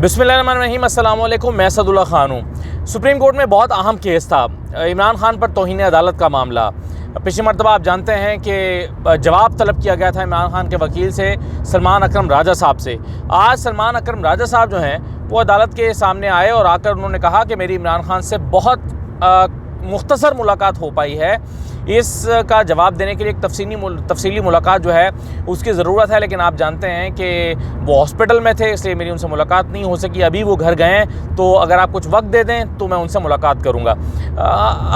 बिस्मिल्लाहिर्रहमानिर्रहीम, अस्सलाम वालेकुम। मैं सदुल्ला ख़ान हूँ। सुप्रीम कोर्ट में बहुत अहम केस था, इमरान खान पर तौहीन अदालत का मामला। पिछली मरतबा आप जानते हैं कि जवाब तलब किया गया था इमरान खान के वकील से, सलमान अकरम राजा साहब से। आज सलमान अकरम राजा साहब जो हैं वो अदालत के सामने आए और आकर उन्होंने कहा कि मेरी इमरान खान से बहुत मुख्तसर मुलाकात हो पाई है। इसका जवाब देने के लिए एक तफसीली मुलाकात जो है उसकी ज़रूरत है, लेकिन आप जानते हैं कि वो हॉस्पिटल में थे, इसलिए मेरी उनसे मुलाकात नहीं हो सकी। अभी वो घर गए हैं, तो अगर आप कुछ वक्त दे दें तो मैं उनसे मुलाकात करूँगा।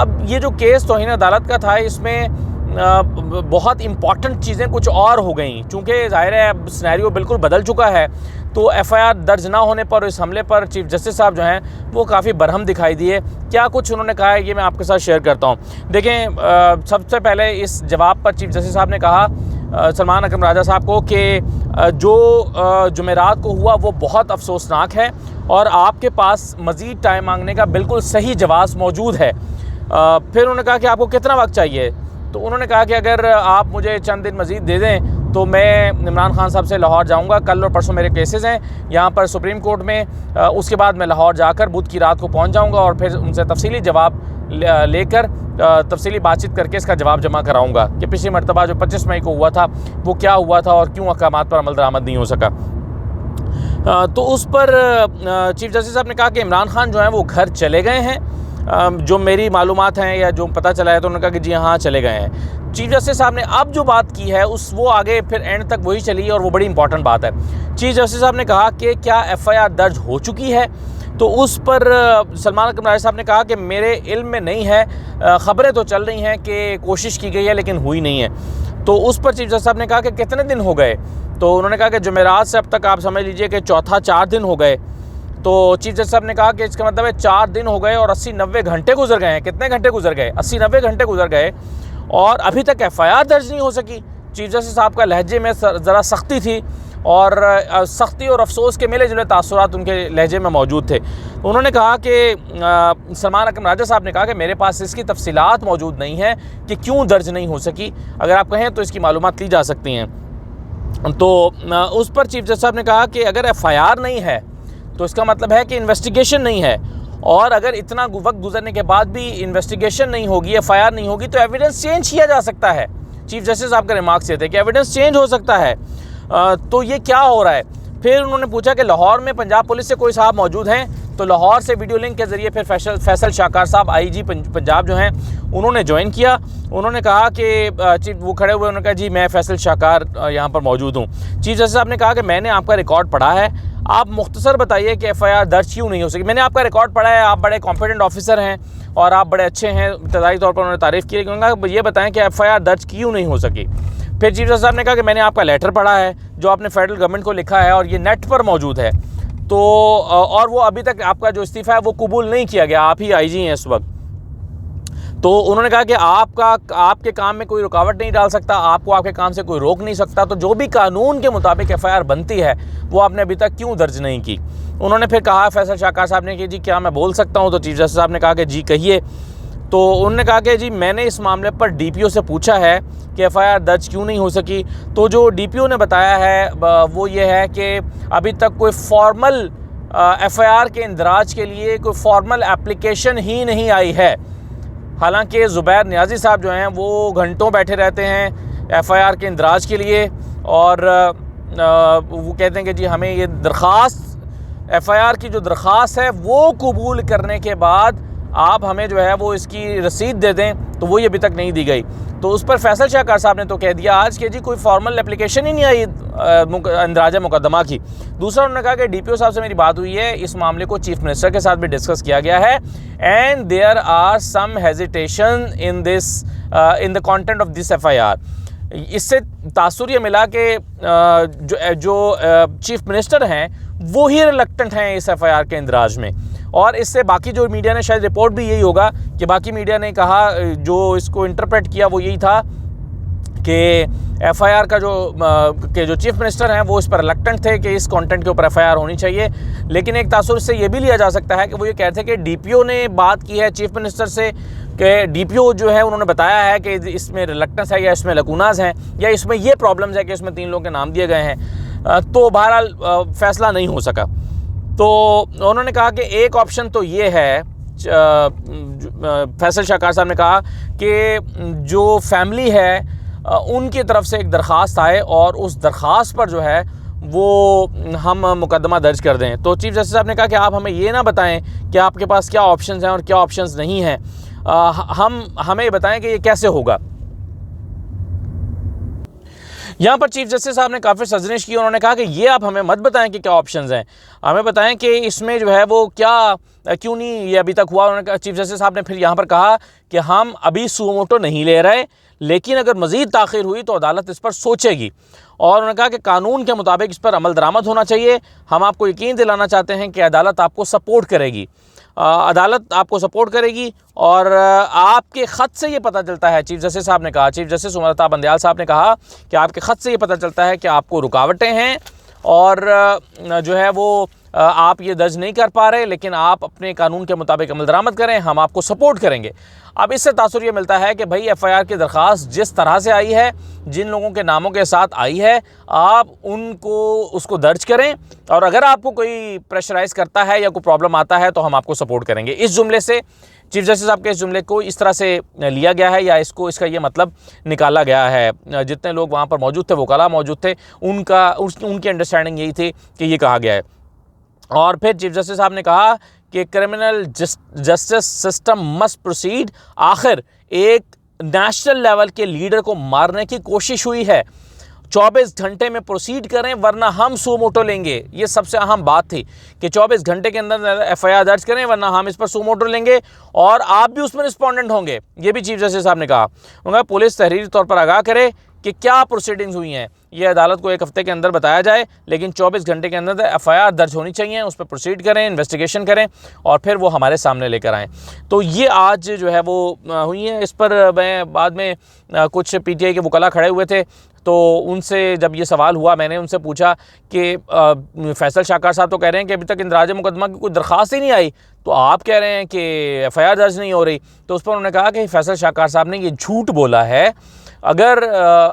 अब ये जो केस तौहीन अदालत का था, इसमें बहुत इम्पॉर्टेंट चीज़ें कुछ और हो गई, चूँकि ज़ाहिर है अब सिनेरियो बिल्कुल बदल चुका है। तो FIR दर्ज ना होने पर इस हमले पर चीफ जस्टिस साहब जो हैं वो काफ़ी बरहम दिखाई दिए। क्या कुछ उन्होंने कहा है ये मैं आपके साथ शेयर करता हूँ। देखें, सबसे पहले इस जवाब पर चीफ जस्टिस साहब ने कहा सलमान अकरम राजा साहब को कि जो जुमेरात को हुआ वो बहुत अफसोसनाक है और आपके पास मज़ीद टाइम मांगने का बिल्कुल सही जवाब मौजूद है। फिर उन्होंने कहा कि आपको कितना वक्त चाहिए, तो उन्होंने कहा कि अगर आप मुझे चंद दिन मज़ीद दे दें तो मैं इमरान खान साहब से लाहौर जाऊंगा। कल और परसों मेरे केसेस हैं यहाँ पर सुप्रीम कोर्ट में। उसके बाद मैं लाहौर जाकर बुध की रात को पहुँच जाऊँगा और फिर उनसे तफसीली जवाब लेकर तफसीली बातचीत करके इसका जवाब जमा कराऊँगा कि पिछली मरतबा जो 25 मई को हुआ था वो क्या हुआ था और क्यों अहकामात पर अमल दरामद नहीं हो सका। तो उस पर चीफ जस्टिस साहब ने कहा कि इमरान खान जो हैं वो घर चले गए हैं। जो मेरी मालूमात हैं या जो पता चला है तो उन्होंने कहा कि जी हाँ चले गए हैं। चीफ जस्टिस साहब ने अब जो बात की है वो आगे फिर एंड तक वही चली और वो बड़ी इंपॉर्टेंट बात है। चीफ जस्टिस साहब ने कहा कि क्या FIR दर्ज हो चुकी है, तो उस पर सलमान अकरम राजा साहब ने कहा कि मेरे इल्म में नहीं है, ख़बरें तो चल रही हैं कि कोशिश की गई है लेकिन हुई नहीं है। तो उस पर चीफ जस्टिस साहब ने कहा कि कितने दिन हो गए, तो उन्होंने कहा कि जुमेरात से अब तक आप समझ लीजिए कि चौथा 4 दिन हो गए। तो चीफ जस्टिस साहब ने कहा कि इसका मतलब है 4 दिन हो गए और 80-90 घंटे गुजर गए हैं। कितने घंटे गुजर गए? 80-90 घंटे गुजर गए और अभी तक FIR दर्ज नहीं हो सकी। चीफ जस्टिस साहब का लहजे में ज़रा सख्ती थी और सख्ती और अफसोस के मिले जुले तासुरात उनके लहजे में मौजूद थे। उन्होंने कहा कि सलमान अकरम राजा साहब ने कहा कि मेरे पास इसकी तफसीलात मौजूद नहीं है कि क्यों दर्ज नहीं हो सकी। अगर आप कहें तो इसकी मालूमात ली जा सकती हैं। तो उस पर चीफ जस्टिस साहब ने कहा कि अगर FIR नहीं है तो इसका मतलब है कि इन्वेस्टिगेशन नहीं है, और अगर इतना वक्त गुजरने के बाद भी इन्वेस्टिगेशन नहीं होगी, FIR नहीं होगी, तो एविडेंस चेंज किया जा सकता है। चीफ जस्टिस साहब का रिमार्क्स ये थे कि एविडेंस चेंज हो सकता है। तो ये क्या हो रहा है? फिर उन्होंने पूछा कि लाहौर में पंजाब पुलिस से कोई साहब मौजूद हैं, तो लाहौर से वीडियो लिंक के ज़रिए फिर फैसल शाहकार साहब IG पंजाब जो हैं उन्होंने ज्वाइन किया। उन्होंने कहा कि वो खड़े हुए, उन्होंने कहा जी मैं फैसल शाहकार यहाँ पर मौजूद हूँ। चीफ जस्टिस साहब ने कहा कि मैंने आपका रिकॉर्ड पढ़ा है, आप मुख्तसर बताइए कि FIR दर्ज क्यों नहीं हो सकी। मैंने आपका रिकॉर्ड पढ़ा है, आप बड़े कॉम्पिटेंट ऑफिसर हैं और आप बड़े अच्छे हैं, इब्तदाई तौर पर उन्होंने तारीफ़ की, क्योंकि ये बताएं कि FIR दर्ज क्यों नहीं हो सकी। फिर चीफ जस्टिस साहब ने कहा कि मैंने आपका लेटर पढ़ा है जो आपने फेडरल गवर्नमेंट को लिखा है और ये नेट पर मौजूद है, तो और वो अभी तक आपका जो इस्तीफ़ा है वो कबूल नहीं किया गया, आप ही IG हैं इस वक्त। तो उन्होंने कहा कि आपके काम में कोई रुकावट नहीं डाल सकता, आपको आपके काम से कोई रोक नहीं सकता, तो जो भी कानून के मुताबिक FIR बनती है वो आपने अभी तक क्यों दर्ज नहीं की। उन्होंने फिर कहा फैसल शाहकार साहब ने कि जी क्या मैं बोल सकता हूँ, तो चीफ जस्टिस साहब ने कहा कि जी कहिए। तो उन्होंने कहा कि जी मैंने इस मामले पर DPO से पूछा है कि FIR दर्ज क्यों नहीं हो सकी। तो जो DPO ने बताया है वो ये है कि अभी तक कोई फॉर्मल FIR के इंदराज के लिए कोई फॉर्मल एप्लीकेशन ही नहीं आई है। हालांकि ज़ुबैर नियाज़ी साहब जो हैं वो घंटों बैठे रहते हैं FIR के इंदराज के लिए और वो कहते हैं कि जी हमें ये दरख्वास्त FIR की जो दरख्वास्त है वो कबूल करने के बाद आप हमें जो है वो इसकी रसीद दे दें, तो वो ये अभी तक नहीं दी गई। तो उस पर फैसल शाहकार साहब ने तो कह दिया आज कि जी कोई फॉर्मल एप्लीकेशन ही नहीं आई इंदराजा मुकदमा की। दूसरा उन्होंने कहा कि DPO साहब से मेरी बात हुई है, इस मामले को चीफ मिनिस्टर के साथ भी डिस्कस किया गया है and there are some hesitation in the content of this FIR। इससे तासुर ये मिला कि जो चीफ मिनिस्टर हैं वो ही रिलक्टेंट हैं इस FIR के इंदराज में, और इससे बाकी जो मीडिया ने शायद रिपोर्ट भी यही होगा कि बाकी मीडिया ने कहा, जो इसको इंटरप्रेट किया वो यही था कि FIR का जो चीफ मिनिस्टर हैं वो इस पर रिलक्टेंट थे कि इस कंटेंट के ऊपर FIR होनी चाहिए। लेकिन एक तासुर से ये भी लिया जा सकता है कि वो ये कहते हैं कि DPO ने बात की है चीफ मिनिस्टर से कि DPO जो है उन्होंने बताया है कि इसमें रिलक्टेंस है या इसमें लकूनाज हैं या इसमें ये प्रॉब्लम्स है कि इसमें 3 लोगों के नाम दिए गए हैं। तो बहरहाल फ़ैसला नहीं हो सका। तो उन्होंने कहा कि एक ऑप्शन तो ये है, फैसल शाहकार साहब ने कहा कि जो फैमिली है उनकी तरफ से एक दरख्वास्त आए और उस दरख्वास्त पर जो है वो हम मुकदमा दर्ज कर दें। तो चीफ जस्टिस साहब ने कहा कि आप हमें ये ना बताएं कि आपके पास क्या ऑप्शंस हैं और क्या ऑप्शंस नहीं हैं, हमें बताएं कि ये कैसे होगा। यहाँ पर चीफ जस्टिस साहब ने काफ़ी सजनिश की। उन्होंने कहा कि ये आप हमें मत बताएं कि क्या ऑप्शंस हैं, हमें बताएं कि इसमें जो है वो क्या, क्यों नहीं ये अभी तक हुआ। उन्होंने कहा, चीफ जस्टिस साहब ने फिर यहाँ पर कहा कि हम अभी सुओ मोटो नहीं ले रहे, लेकिन अगर मज़ीद ताख़ीर हुई तो अदालत इस पर सोचेगी। और उन्होंने कहा कि कानून के मुताबिक इस पर अमल दरामद होना चाहिए। हम आपको यकीन दिलाना चाहते हैं कि अदालत आपको सपोर्ट करेगी, अदालत आपको सपोर्ट करेगी। और आपके ख़त से ये पता चलता है, चीफ जस्टिस साहब ने कहा, चीफ जस्टिस उमर अता बंदयाल साहब ने कहा कि आपके ख़त से ये पता चलता है कि आपको रुकावटें हैं और जो है वो आप ये दर्ज नहीं कर पा रहे, लेकिन आप अपने कानून के मुताबिक अमल दरामद करें, हम आपको सपोर्ट करेंगे। अब इससे तासुर ये मिलता है कि भाई एफआईआर की दरख्वास्त जिस तरह से आई है, जिन लोगों के नामों के साथ आई है, आप उसको दर्ज करें और अगर आपको कोई प्रेशराइज़ करता है या कोई प्रॉब्लम आता है तो हम आपको सपोर्ट करेंगे। इस जुमले से चीफ जस्टिस साहब के इस जुमले को इस तरह से लिया गया है या इसका ये मतलब निकाला गया है। जितने लोग वहाँ पर मौजूद थे, वकाला मौजूद थे, उनकी अंडरस्टैंडिंग यही थी कि ये कहा गया है। और फिर चीफ जस्टिस साहब ने कहा कि criminal justice system must proceed. आखिर एक नेशनल लेवल के लीडर को मारने की कोशिश हुई है, 24 घंटे में प्रोसीड करें वरना हम सू मोटो लेंगे। ये सबसे अहम बात थी कि 24 घंटे के अंदर एफआईआर दर्ज करें वरना हम इस पर सू मोटो लेंगे और आप भी उसमें रिस्पोंडेंट होंगे। ये भी चीफ जस्टिस साहब ने कहा। उन्होंने पुलिस तहरीरी तौर पर आगाह करे कि क्या प्रोसीडिंग्स हुई हैं, ये अदालत को 1 हफ्ते के अंदर बताया जाए, लेकिन 24 घंटे के अंदर एफआईआर दर्ज होनी चाहिए, उस पर प्रोसीड करें, इन्वेस्टिगेशन करें और फिर वो हमारे सामने लेकर आएँ। तो ये आज जो है वो हुई है। इस पर मैं बाद में कुछ पीटीआई के वकला खड़े हुए थे, तो उनसे जब ये सवाल हुआ, मैंने उनसे पूछा कि फैसल शाहकार साहब तो कह रहे हैं कि अभी तक इंदराज मुकदमा की कोई दरख्वास्त ही नहीं आई, तो आप कह रहे हैं कि एफआईआर दर्ज नहीं हो रही। तो उस पर उन्होंने कहा कि फैसल शाहकार साहब ने ये झूठ बोला है। अगर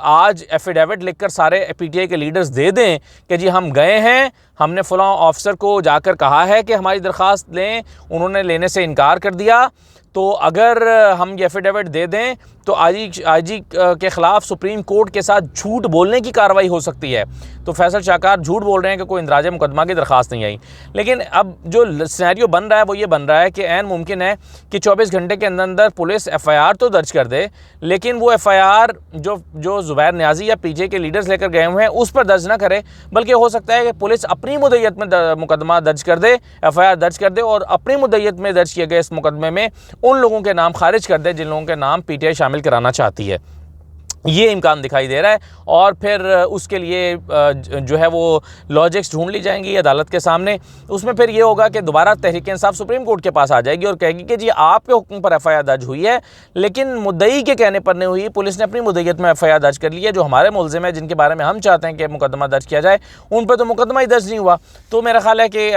आज एफिडेविट लिखकर सारे पीटीआई के लीडर्स दे दें कि जी हम गए हैं, हमने फलां ऑफिसर को जाकर कहा है कि हमारी दरख्वास्त लें, उन्होंने लेने से इनकार कर दिया, तो अगर हम ये एफिडेविट दे दें तो आईजी के ख़िलाफ़ सुप्रीम कोर्ट के साथ झूठ बोलने की कार्रवाई हो सकती है। तो फैसल शाहकार झूठ बोल रहे हैं कि कोई इंदराज मुकदमा की दरख्वास्त नहीं आई। लेकिन अब जो सिनेरियो बन रहा है वो ये बन रहा है कि ऐन मुमकिन है कि 24 घंटे के अंदर पुलिस एफआईआर तो दर्ज कर दे, लेकिन वो एफआईआर जो ज़ुबैर नियाज़ी या पीजे के लीडर्स लेकर गए हुए हैं उस पर दर्ज ना करे, बल्कि हो सकता है कि पुलिस अपनी मुद्दत में मुकदमा दर्ज कर दे, एफआईआर दर्ज कर दे और अपनी मुद्दत में दर्ज किए गए इस मुकदमे में उन लोगों के नाम खारिज कर दे जिन लोगों के नाम पीटीआई शामिल कराना चाहती है। ये इम्कान दिखाई दे रहा है और फिर उसके लिए जो है वो लॉजिक्स ढूंढ ली जाएंगी अदालत के सामने। उसमें फिर ये होगा कि दोबारा तहरीक इंसाफ सुप्रीम कोर्ट के पास आ जाएगी और कहेगी कि जी आपके हुक्म पर एफआईआर दर्ज हुई है, लेकिन मुद्दई के कहने पर नहीं हुई, पुलिस ने अपनी मुद्दत में एफआईआर दर्ज कर ली है। जो हमारे मुलजिम है, जिनके बारे में हम चाहते हैं कि मुकदमा दर्ज किया जाए, उन पर तो मुकदमा ही दर्ज नहीं हुआ। तो मेरा ख्याल है कि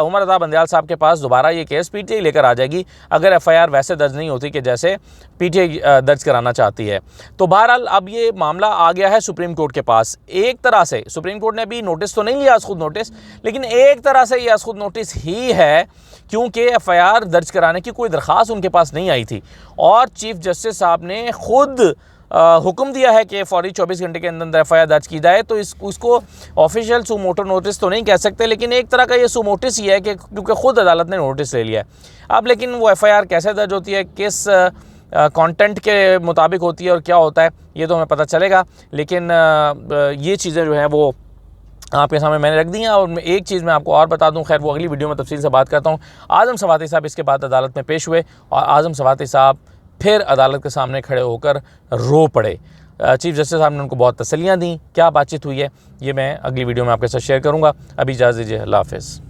उमर अता बंदयाल साहब के पास दोबारा ये केस पीटीआई लेकर आ जाएगी अगर एफआईआर वैसे दर्ज नहीं होती कि जैसे पीटीआई दर्ज कराना चाहती है। तो बहरहाल अब ये मामला आ गया है सुप्रीम कोर्ट के पास। एक तरह से सुप्रीम कोर्ट ने भी नोटिस तो नहीं लिया आज खुद नोटिस, लेकिन एक तरह से ये आज खुद नोटिस ही है, क्योंकि एफआईआर दर्ज कराने की कोई दरख्वास्त उनके पास नहीं आई थी और चीफ जस्टिस साहब ने खुद हुक्म दिया है कि फौरी 24 घंटे के अंदर एफआईआर दर्ज की जाए। तो उसको ऑफिशियल सुमोटो नोटिस तो नहीं कह सकते, लेकिन एक तरह का ये सुमोटिस ही है कि क्योंकि खुद अदालत ने नोटिस ले लिया है। अब लेकिन वो एफआईआर कैसे दर्ज होती है, किस कंटेंट के मुताबिक होती है और क्या होता है, ये तो हमें पता चलेगा। लेकिन ये चीज़ें जो हैं वो आपके सामने मैंने रख दी हैं। और एक चीज़ मैं आपको और बता दूं, खैर वो अगली वीडियो में तफसील से बात करता हूं। आज़म सवाती साहब इसके बाद अदालत में पेश हुए और आज़म सवाती साहब फिर अदालत के सामने खड़े होकर रो पड़े। चीफ जस्टिस साहब ने उनको बहुत तसल्लियाँ दी। क्या बातचीत हुई है ये मैं अगली वीडियो में आपके साथ शेयर करूँगा। अभी इजाज़त दीजिए, अल्लाह हाफ़िज़।